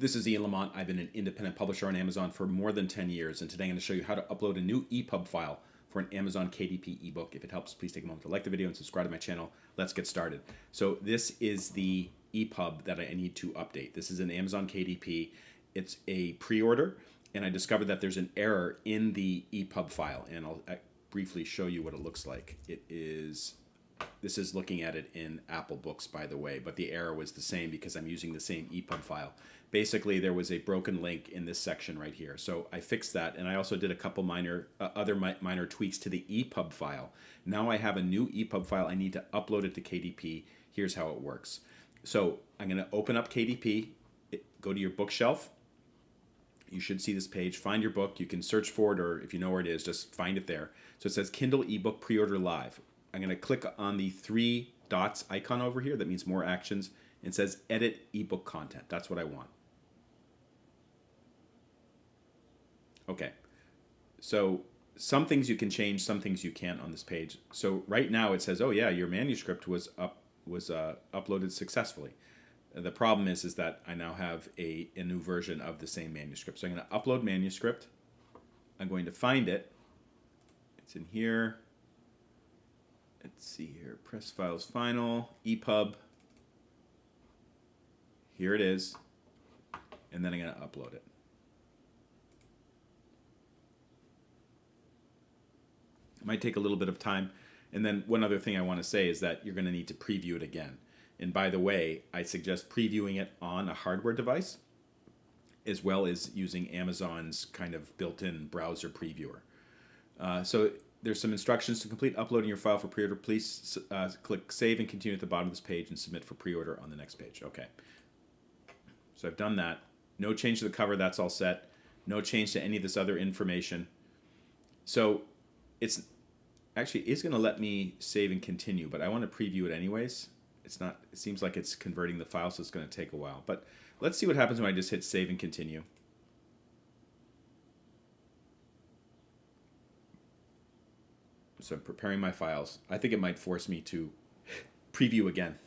This is Ian Lamont. I've been an independent publisher on Amazon for more than 10 years, and today I'm going to show you how to upload a new ePub file for an Amazon KDP ebook. If it helps, please take a moment to like the video and subscribe to my channel. Let's get started. So this is the ePub that I need to update. This is an Amazon KDP. It's a pre-order, and I discovered that there's an error in the ePub file, and I'll briefly show you what it looks like. This is looking at it in Apple Books, by the way, but the error was the same because I'm using the same ePub file. Basically, there was a broken link in this section right here. So I fixed that, and I also did a couple other minor tweaks to the ePub file. Now I have a new ePub file. I need to upload it to KDP. Here's how it works. So I'm going to open up KDP, go to your bookshelf. You should see this page. Find your book. You can search for it, or if you know where it is, just find it there. So it says Kindle ebook pre-order live. I'm going to click on the three dots icon over here. That means more actions. It says edit ebook content. That's what I want. Okay. So some things you can change, some things you can't on this page. So right now it says, oh yeah, your manuscript was uploaded successfully. The problem is that I now have a new version of the same manuscript. So I'm going to upload manuscript. I'm going to find it. It's in here. Let's see here. Press files final, ePub. Here it is. And then I'm going to upload it. It might take a little bit of time. And then one other thing I want to say is that you're going to need to preview it again. And by the way, I suggest previewing it on a hardware device as well as using Amazon's kind of built-in browser previewer. So there's some instructions to complete uploading your file for pre-order. Please click Save and Continue at the bottom of this page and submit for pre-order on the next page. Okay. So I've done that. No change to the cover. That's all set. No change to any of this other information. So it's going to let me save and continue, but I want to preview it anyways. It's not. It seems like it's converting the file, so it's going to take a while. But let's see what happens when I just hit Save and Continue. So I'm preparing my files. I think it might force me to preview again.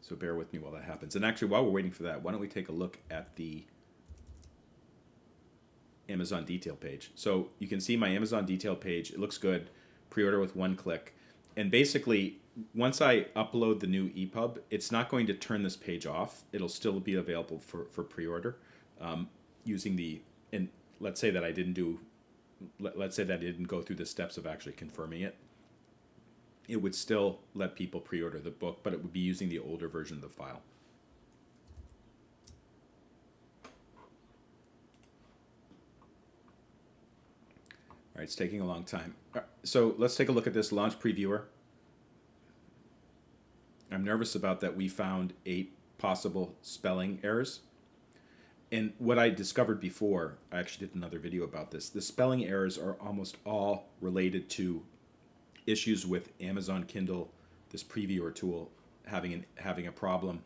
So bear with me while that happens. And actually, while we're waiting for that, why don't we take a look at the Amazon detail page. So you can see my Amazon detail page. It looks good. Pre-order with one click. And basically, once I upload the new ePub, it's not going to turn this page off. It'll still be available for pre-order using the, and let's say that I didn't go through the steps of actually confirming it. It would still let people pre-order the book, but it would be using the older version of the file. All right, it's taking a long time. So let's take a look at this launch previewer. I'm nervous about that. We found 8 possible spelling errors. And what I discovered before, I actually did another video about this, the spelling errors are almost all related to issues with Amazon Kindle, this previewer tool, having a problem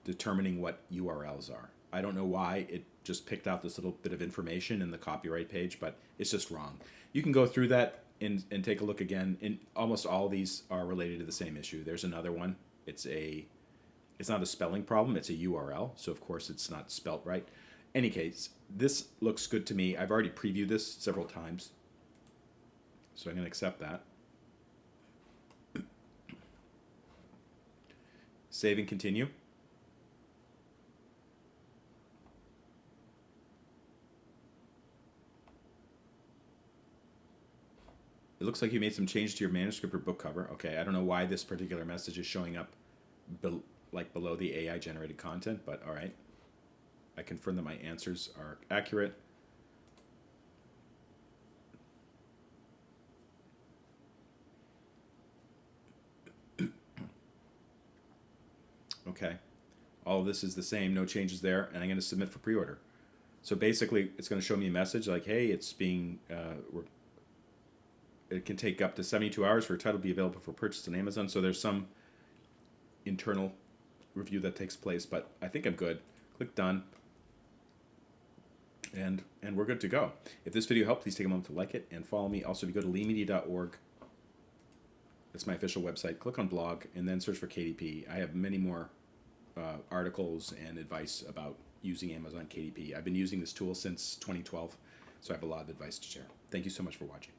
determining what URLs are. I don't know why it just picked out this little bit of information in the copyright page, but it's just wrong. You can go through that and take a look again, and almost all of these are related to the same issue. There's another one. It's not a spelling problem, it's a URL, so of course it's not spelt right. Any case, this looks good to me. I've already previewed this several times, so I'm going to accept that. Save and continue. It looks like you made some changes to your manuscript or book cover. Okay, I don't know why this particular message is showing up below the AI generated content, but all right. I confirm that my answers are accurate. Okay, all of this is the same, no changes there, and I'm going to submit for pre-order. So basically, it's going to show me a message like, hey, it's being, it can take up to 72 hours for a title to be available for purchase on Amazon. So there's some internal review that takes place, but I think I'm good. Click done. And we're good to go. If this video helped, please take a moment to like it and follow me. Also, if you go to leemedia.org, that's my official website, click on blog, and then search for KDP. I have many more articles and advice about using Amazon KDP. I've been using this tool since 2012, so I have a lot of advice to share. Thank you so much for watching.